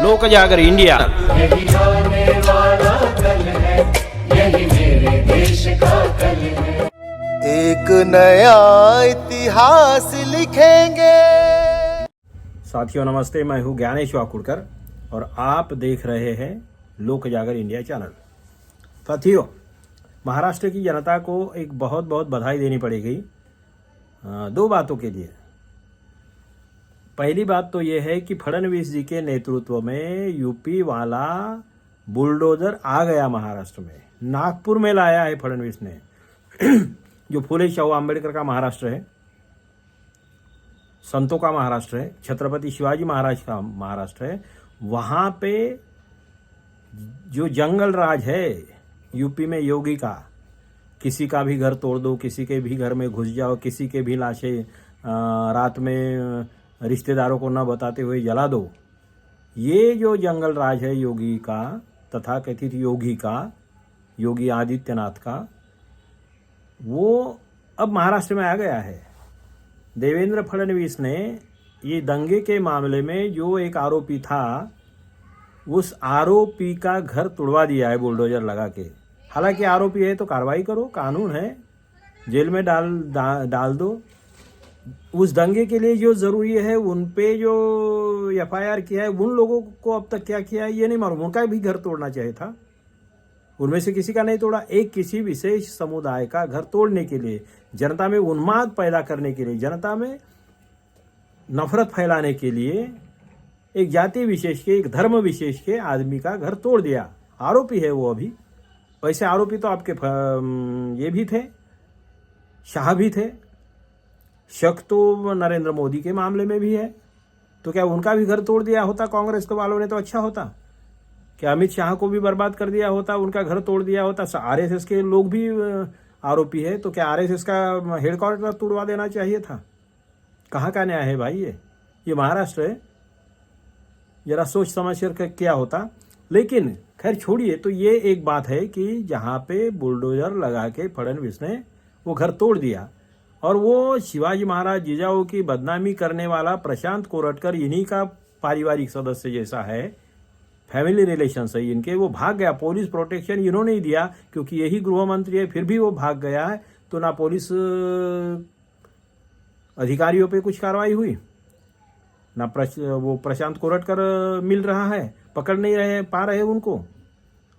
लोक जागर इंडिया। यही आने वाला कल है, यही मेरे देश का कल है। एक नया इतिहास लिखेंगे। साथियों नमस्ते, मैं हूं ज्ञानेश वाकुड़कर और आप देख रहे हैं लोक जागर इंडिया चैनल। साथियों, महाराष्ट्र की जनता को एक बहुत बहुत बधाई देनी पड़ेगी दो बातों के लिए। पहली बात तो यह है कि फडणवीस जी के नेतृत्व में यूपी वाला बुलडोजर आ गया महाराष्ट्र में, नागपुर में लाया है फडणवीस ने। जो फुले शाहू आंबेडकर का महाराष्ट्र है, संतों का महाराष्ट्र है, छत्रपति शिवाजी महाराज का महाराष्ट्र है, वहाँ पे जो जंगल राज है यूपी में योगी का, किसी का भी घर तोड़ दो, किसी के भी घर में घुस जाओ, किसी के भी लाशें रात में रिश्तेदारों को न बताते हुए जला दो, ये जो जंगल राज है योगी का, तथा कथित योगी का, योगी आदित्यनाथ का, वो अब महाराष्ट्र में आ गया है। देवेंद्र फडणवीस ने ये दंगे के मामले में जो एक आरोपी था, उस आरोपी का घर तुड़वा दिया है बुलडोजर लगा के। हालांकि आरोपी है तो कार्रवाई करो, कानून है, जेल में डाल दो। उस दंगे के लिए जो जरूरी है उन पे जो एफआईआर किया है, उन लोगों को अब तक क्या किया है ये नहीं मालूम। उनका भी घर तोड़ना चाहिए था, उनमें से किसी का नहीं तोड़ा। एक किसी विशेष समुदाय का घर तोड़ने के लिए, जनता में उन्माद पैदा करने के लिए, जनता में नफरत फैलाने के लिए, एक जाति विशेष के, एक धर्म विशेष के आदमी का घर तोड़ दिया। आरोपी है वो अभी। वैसे आरोपी तो आपके ये भी थे, शाह भी थे, शक तो नरेंद्र मोदी के मामले में भी है। तो क्या उनका भी घर तोड़ दिया होता कांग्रेस के वालों ने तो अच्छा होता? क्या अमित शाह को भी बर्बाद कर दिया होता, उनका घर तोड़ दिया होता? आरएसएस के लोग भी आरोपी है, तो क्या आरएसएस का हेडक्वार्टर तोड़वा देना चाहिए था? कहाँ का न्याय है भाई? ये महाराष्ट्र है, जरा सोच समझ कर क्या होता। लेकिन खैर छोड़िए। तो ये एक बात है कि जहाँ पे बुलडोजर लगा के फडणवीस ने वो घर तोड़ दिया, और वो शिवाजी महाराज जिजाऊ की बदनामी करने वाला प्रशांत कोरटकर इन्हीं का पारिवारिक सदस्य जैसा है, फैमिली रिलेशन है इनके। वो भाग गया, पुलिस प्रोटेक्शन इन्होंने ही दिया क्योंकि यही गृह मंत्री है, फिर भी वो भाग गया है। तो ना पुलिस अधिकारियों पे कुछ कार्रवाई हुई, ना वो प्रशांत कोरटकर मिल रहा है, पकड़ नहीं पा रहे उनको।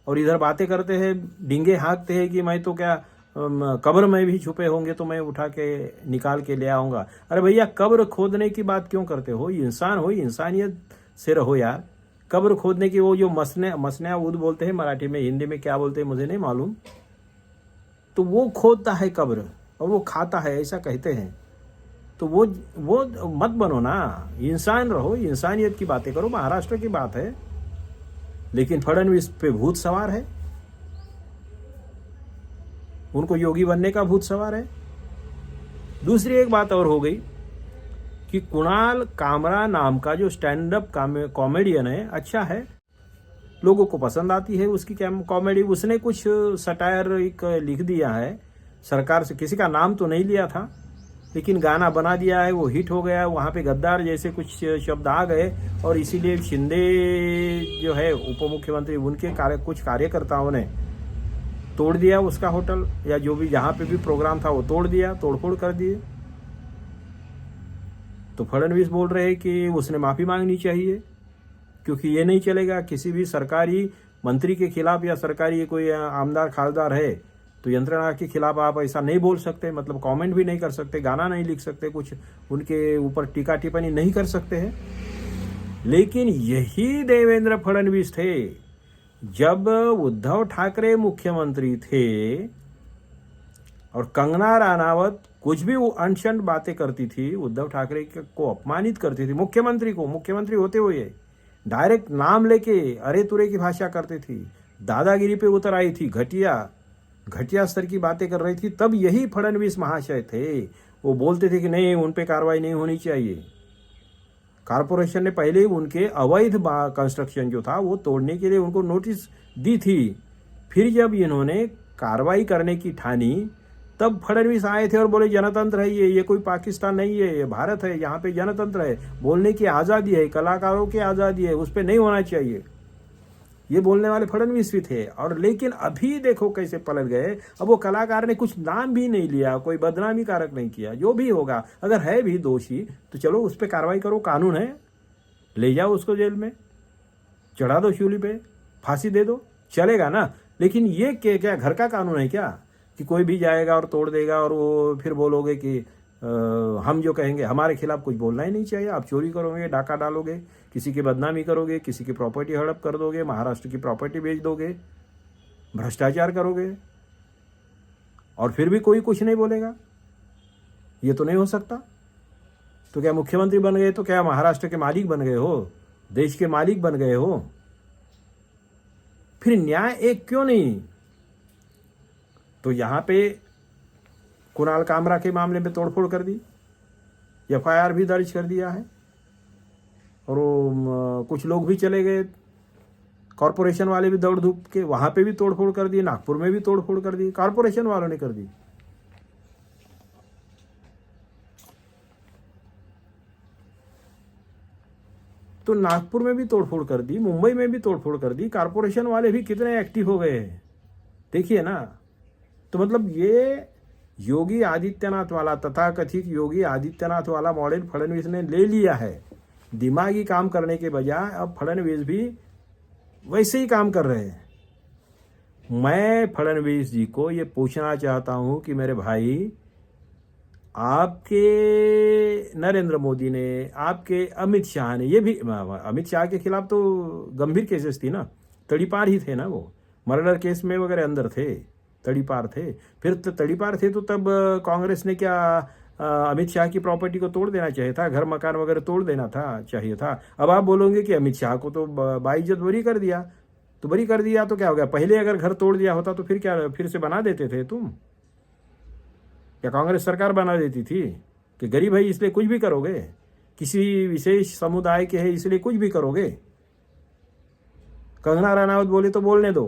और इधर बातें करते हैं, डिंगे हाँकते हैं कि मैं तो क्या कब्र में भी छुपे होंगे तो मैं उठा के निकाल के ले आऊंगा। अरे भैया, कब्र खोदने की बात क्यों करते हो? इंसान हो, इंसानियत से रहो यार। कब्र खोदने की वो जो मसना उद बोलते हैं मराठी में, हिंदी में क्या बोलते हैं मुझे नहीं मालूम, तो वो खोदता है कब्र और वो खाता है, ऐसा कहते हैं। तो वो मत बनो ना, इंसान रहो, इंसानियत की बातें करो। महाराष्ट्र की बात है, लेकिन फडणवीस पे भूत सवार है, उनको योगी बनने का भूत सवार है। दूसरी एक बात और हो गई कि कुणाल कामरा नाम का जो स्टैंड अप कॉमेडियन है, अच्छा है, लोगों को पसंद आती है उसकी कॉमेडी। उसने कुछ सटायर लिख दिया है, सरकार से किसी का नाम तो नहीं लिया था, लेकिन गाना बना दिया है, वो हिट हो गया। वहाँ पे गद्दार जैसे कुछ शब्द आ गए, और इसीलिए शिंदे जो है उप मुख्यमंत्री, उनके कुछ कार्यकर्ताओं ने तोड़ दिया उसका होटल, या जो भी जहाँ पे भी प्रोग्राम था वो तोड़ दिया, तोड़फोड़ कर दिए। तो फडणवीस बोल रहे हैं कि उसने माफ़ी मांगनी चाहिए, क्योंकि ये नहीं चलेगा। किसी भी सरकारी मंत्री के खिलाफ या सरकारी कोई आमदार खासदार है तो यंत्रणा के खिलाफ आप ऐसा नहीं बोल सकते, मतलब कमेंट भी नहीं कर सकते, गाना नहीं लिख सकते, कुछ उनके ऊपर टीका टिप्पणी नहीं कर सकते हैं। लेकिन यही देवेंद्र फडणवीस थे जब उद्धव ठाकरे मुख्यमंत्री थे और कंगना रनावत कुछ भी अनशन बातें करती थी, उद्धव ठाकरे को अपमानित करती थी, मुख्यमंत्री को, मुख्यमंत्री होते हुए डायरेक्ट नाम लेके अरे तुरे की भाषा करती थी, दादागिरी पे उतर आई थी, घटिया स्तर की बातें कर रही थी। तब यही फडणवीस महाशय थे, वो बोलते थे कि नहीं, उन पे कार्रवाई नहीं होनी चाहिए। कारपोरेशन ने पहले ही उनके अवैध कंस्ट्रक्शन जो था वो तोड़ने के लिए उनको नोटिस दी थी। फिर जब इन्होंने कार्रवाई करने की ठानी तब फडणवीस आए थे और बोले जनतंत्र है ये कोई पाकिस्तान नहीं है, ये भारत है, यहाँ पे जनतंत्र है, बोलने की आज़ादी है, कलाकारों की आज़ादी है, उस पर नहीं होना चाहिए, ये बोलने वाले फडणवीस भी थे। और लेकिन अभी देखो कैसे पलट गए। अब वो कलाकार ने कुछ नाम भी नहीं लिया, कोई बदनामी कारक नहीं किया। जो भी होगा, अगर है भी दोषी तो चलो उस पर कार्रवाई करो, कानून है, ले जाओ उसको जेल में, चढ़ा दो शूली पे, फांसी दे दो, चलेगा ना। लेकिन ये क्या घर का कानून है क्या कि कोई भी जाएगा और तोड़ देगा और वो फिर बोलोगे कि हम जो कहेंगे हमारे खिलाफ कुछ बोलना ही नहीं चाहिए। आप चोरी करोगे, डाका डालोगे, किसी की बदनामी करोगे, किसी की प्रॉपर्टी हड़प कर दोगे, महाराष्ट्र की प्रॉपर्टी बेच दोगे, भ्रष्टाचार करोगे और फिर भी कोई कुछ नहीं बोलेगा, ये तो नहीं हो सकता। तो क्या मुख्यमंत्री बन गए तो क्या महाराष्ट्र के मालिक बन गए हो, देश के मालिक बन गए हो? फिर न्याय एक क्यों नहीं? तो यहां पे कुणाल कामरा के मामले में तोड़फोड़ कर दी, एफआईआर भी दर्ज कर दिया है और कुछ लोग भी चले गए, कॉरपोरेशन वाले भी दौड़ धूप के वहां पे भी तोड़फोड़ कर दी, नागपुर में भी तोड़फोड़ कर दी, कॉरपोरेशन वालों ने कर दी। तो नागपुर में भी तोड़फोड़ कर दी, मुंबई में भी तोड़फोड़ कर दी, कॉरपोरेशन वाले भी कितने एक्टिव हो गए हैं देखिए ना। तो मतलब ये योगी आदित्यनाथ वाला, तथाकथित योगी आदित्यनाथ वाला मॉडल फडणवीस ने ले लिया है। दिमागी काम करने के बजाय अब फडणवीस भी वैसे ही काम कर रहे हैं। मैं फडणवीस जी को ये पूछना चाहता हूं कि मेरे भाई, आपके नरेंद्र मोदी ने, आपके अमित शाह ने, ये भी अमित शाह के खिलाफ तो गंभीर केसेस थी ना, तड़ीपार ही थे ना, वो मर्डर केस में वगैरह अंदर थे, तड़ीपार थे। फिर तड़ीपार थे तो तब कांग्रेस ने क्या अमित शाह की प्रॉपर्टी को तोड़ देना चाहिए था, घर मकान वगैरह तोड़ देना था, चाहिए था। अब आप बोलोगे कि अमित शाह को तो बाइज्जत बरी कर दिया, तो बरी कर दिया तो क्या हो गया? पहले अगर घर तोड़ दिया होता तो फिर क्या, फिर से बना देते थे तुम? क्या कांग्रेस सरकार बना देती थी कि गरीब है इसलिए कुछ भी करोगे, किसी विशेष समुदाय के है इसलिए कुछ भी करोगे? कंगना रनावत बोले तो बोलने दो।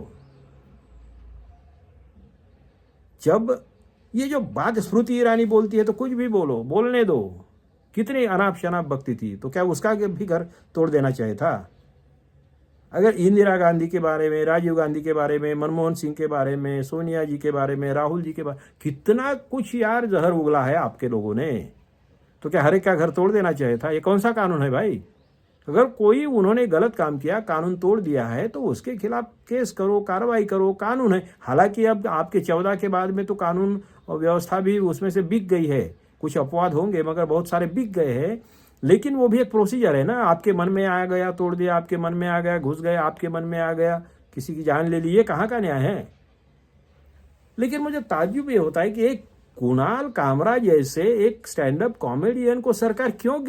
जब ये जो बात स्मृति ईरानी बोलती है तो कुछ भी बोलो, बोलने दो। कितनी अनाप शनाप बकती थी, तो क्या उसका भी घर तोड़ देना चाहिए था? अगर इंदिरा गांधी के बारे में, राजीव गांधी के बारे में, मनमोहन सिंह के बारे में, सोनिया जी के बारे में, राहुल जी के बारे में, कितना कुछ यार जहर उगला है आपके लोगों ने, तो क्या हर एक का घर तोड़ देना चाहिए था? ये कौन सा कानून है भाई? अगर कोई उन्होंने गलत काम किया, कानून तोड़ दिया है, तो उसके खिलाफ केस करो, कार्रवाई करो, कानून है। हालांकि अब आपके 14 के बाद में तो कानून और व्यवस्था भी उसमें से बिक गई है, कुछ अपवाद होंगे मगर बहुत सारे बिक गए हैं, लेकिन वो भी एक प्रोसीजर है ना। आपके मन में आ गया तोड़ दिया, आपके मन में आ गया घुस गया, आपके मन में आ गया किसी की जान ले ली, ये कहाँ का न्याय है? लेकिन मुझे ताज्जुब ये होता है कि एक कुणाल कामरा जैसे एक स्टैंड अप कॉमेडियन को सरकार क्यों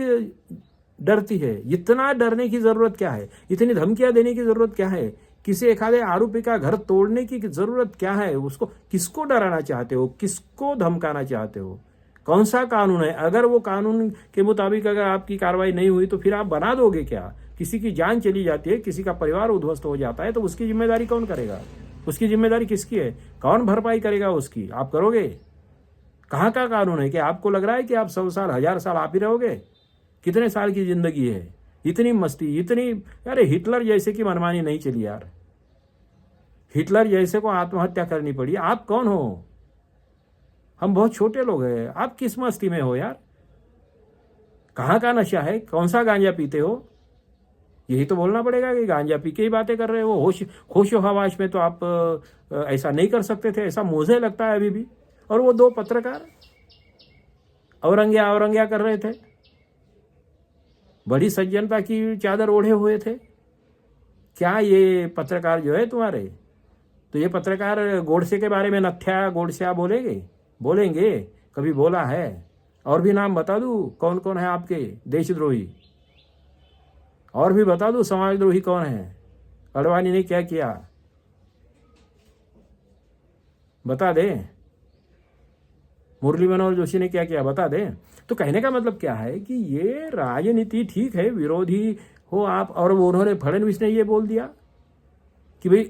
डरती है? इतना डरने की जरूरत क्या है? इतनी धमकियां देने की जरूरत क्या है? किसी एखादे आरोपी का घर तोड़ने की जरूरत क्या है? उसको किसको डराना चाहते हो? किसको धमकाना चाहते हो? कौन सा कानून है? अगर वो कानून के मुताबिक अगर आपकी कार्रवाई नहीं हुई तो फिर आप बना दोगे क्या? किसी की जान चली जाती है, किसी का परिवार उद्ध्वस्त हो जाता है, तो उसकी जिम्मेदारी कौन करेगा? उसकी जिम्मेदारी किसकी है? कौन भरपाई करेगा उसकी? आप करोगे? कहाँ का कानून है कि आपको लग रहा है कि आप 100 साल 1000 साल आप ही रहोगे? कितने साल की जिंदगी है? इतनी मस्ती, इतनी, अरे हिटलर जैसे की मनमानी नहीं चली यार। हिटलर जैसे को आत्महत्या करनी पड़ी। आप कौन हो? हम बहुत छोटे लोग हैं, आप किस मस्ती में हो यार? कहाँ का नशा है? कौन सा गांजा पीते हो? यही तो बोलना पड़ेगा कि गांजा पी के ही बातें कर रहे हो। होशो हवाश में तो आप ऐसा नहीं कर सकते थे, ऐसा मुझे लगता है अभी भी। और वो 2 पत्रकार औरंगिया कर रहे थे, बड़ी सज्जनता की चादर ओढ़े हुए थे। क्या ये पत्रकार जो है तुम्हारे, तो ये पत्रकार गोडसे के बारे में नथ्या गोडस्या बोलेंगे? कभी बोला है? और भी नाम बता दूं कौन कौन है आपके देशद्रोही? और भी बता दूं समाजद्रोही कौन है? अडवाणी ने क्या किया बता दे? मुरली मनोहर जोशी ने क्या किया बता दे? तो कहने का मतलब क्या है कि ये राजनीति ठीक है, विरोधी हो आप, और उन्होंने फडणवीस ने ये बोल दिया कि भाई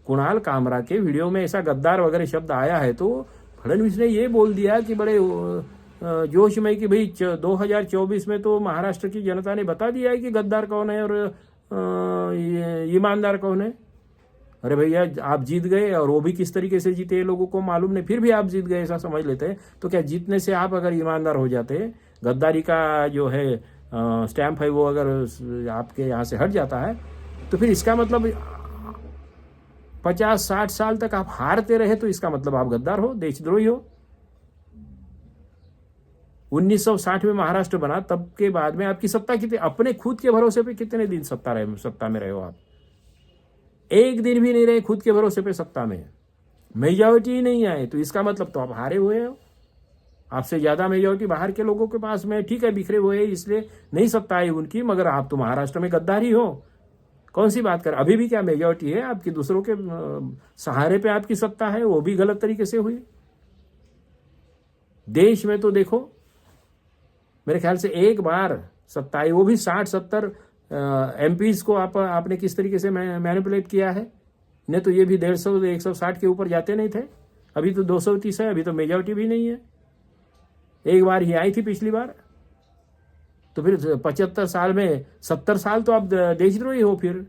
कुणाल कामरा के वीडियो में ऐसा गद्दार वगैरह शब्द आया है, तो फडणवीस ने ये बोल दिया कि बड़े जोश में कि भाई 2024 में तो महाराष्ट्र की जनता ने बता दिया है कि गद्दार कौन है और ईमानदार कौन है। अरे भैया आप जीत गए, और वो भी किस तरीके से जीते लोगों को मालूम नहीं, फिर भी आप जीत गए ऐसा समझ लेते हैं। तो क्या जीतने से आप अगर ईमानदार हो जाते, गद्दारी का जो है स्टैंप है वो अगर आपके यहाँ से हट जाता है, तो फिर इसका मतलब 50-60 साल तक आप हारते रहे तो इसका मतलब आप गद्दार हो, देशद्रोही हो। 1960 में महाराष्ट्र बना, तब के बाद में आपकी सत्ता कितने, अपने खुद के भरोसे पे कितने दिन सत्ता में रहे हो आप? एक दिन भी नहीं रहे खुद के भरोसे पे सत्ता में, मेजॉरिटी ही नहीं आए, तो इसका मतलब तो आप हारे हुए हो। आपसे ज्यादा मेजॉरिटी बाहर के लोगों के पास में, ठीक है बिखरे हुए हैं इसलिए नहीं सत्ता आई उनकी, मगर आप तो महाराष्ट्र में गद्दारी हो। कौन सी बात कर, अभी भी क्या मेजॉरिटी है आपकी? दूसरों के सहारे पे आपकी सत्ता है, वो भी गलत तरीके से हुई। देश में तो देखो मेरे ख्याल से एक बार सत्ता आई, वो भी 60-70 एमपीज को आपने किस तरीके से मैनिपुलेट किया है। नहीं तो ये भी 150-160 के ऊपर जाते नहीं थे, अभी तो 230 है, अभी तो मेजॉरिटी भी नहीं है। एक बार ही आई थी पिछली बार, तो फिर 75 साल में 70 साल तो आप देशद्रोही हो, फिर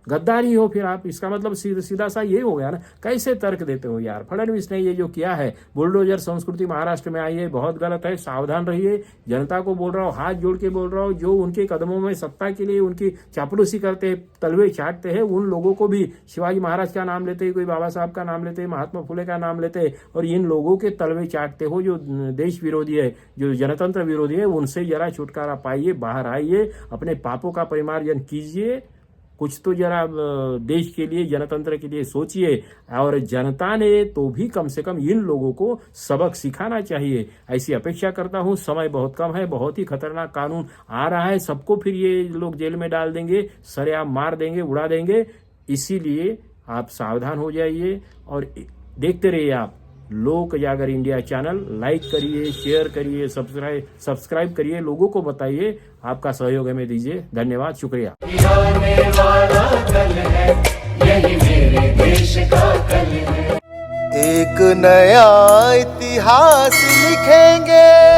गद्दारी हो फिर आप। इसका मतलब सीधा सा ये हो गया ना। कैसे तर्क देते हो यार? फडणवीस ने ये जो किया है, बुलडोजर संस्कृति महाराष्ट्र में आई है, बहुत गलत है, सावधान रहिए। जनता को बोल रहा हूँ, हाथ जोड़ के बोल रहा हूँ, जो उनके कदमों में सत्ता के लिए उनकी चापलूसी करते हैं, तलवे चाटते हैं, उन लोगों को भी शिवाजी महाराज का नाम लेते, कोई बाबा साहब का नाम लेते, महात्मा फुले का नाम लेते, और इन लोगों के तलवे चाटते हो जो देश विरोधी है, जो जनतंत्र विरोधी है, उनसे जरा छुटकारा पाइए, बाहर आइए, अपने पापों का परिमार्जन कीजिए, कुछ तो जरा देश के लिए, जनतंत्र के लिए सोचिए। और जनता ने तो भी कम से कम इन लोगों को सबक सिखाना चाहिए, ऐसी अपेक्षा करता हूं। समय बहुत कम है, बहुत ही खतरनाक कानून आ रहा है, सबको फिर ये लोग जेल में डाल देंगे, सरेआम मार देंगे, उड़ा देंगे। इसीलिए आप सावधान हो जाइए और देखते रहिए आप लोक जागर इंडिया चैनल। लाइक करिए, शेयर करिए, सब्सक्राइब करिए, लोगों को बताइए, आपका सहयोग हमें दीजिए। धन्यवाद, शुक्रिया। आने वाला कल है, यही मेरे देश का कल है। एक नया इतिहास लिखेंगे।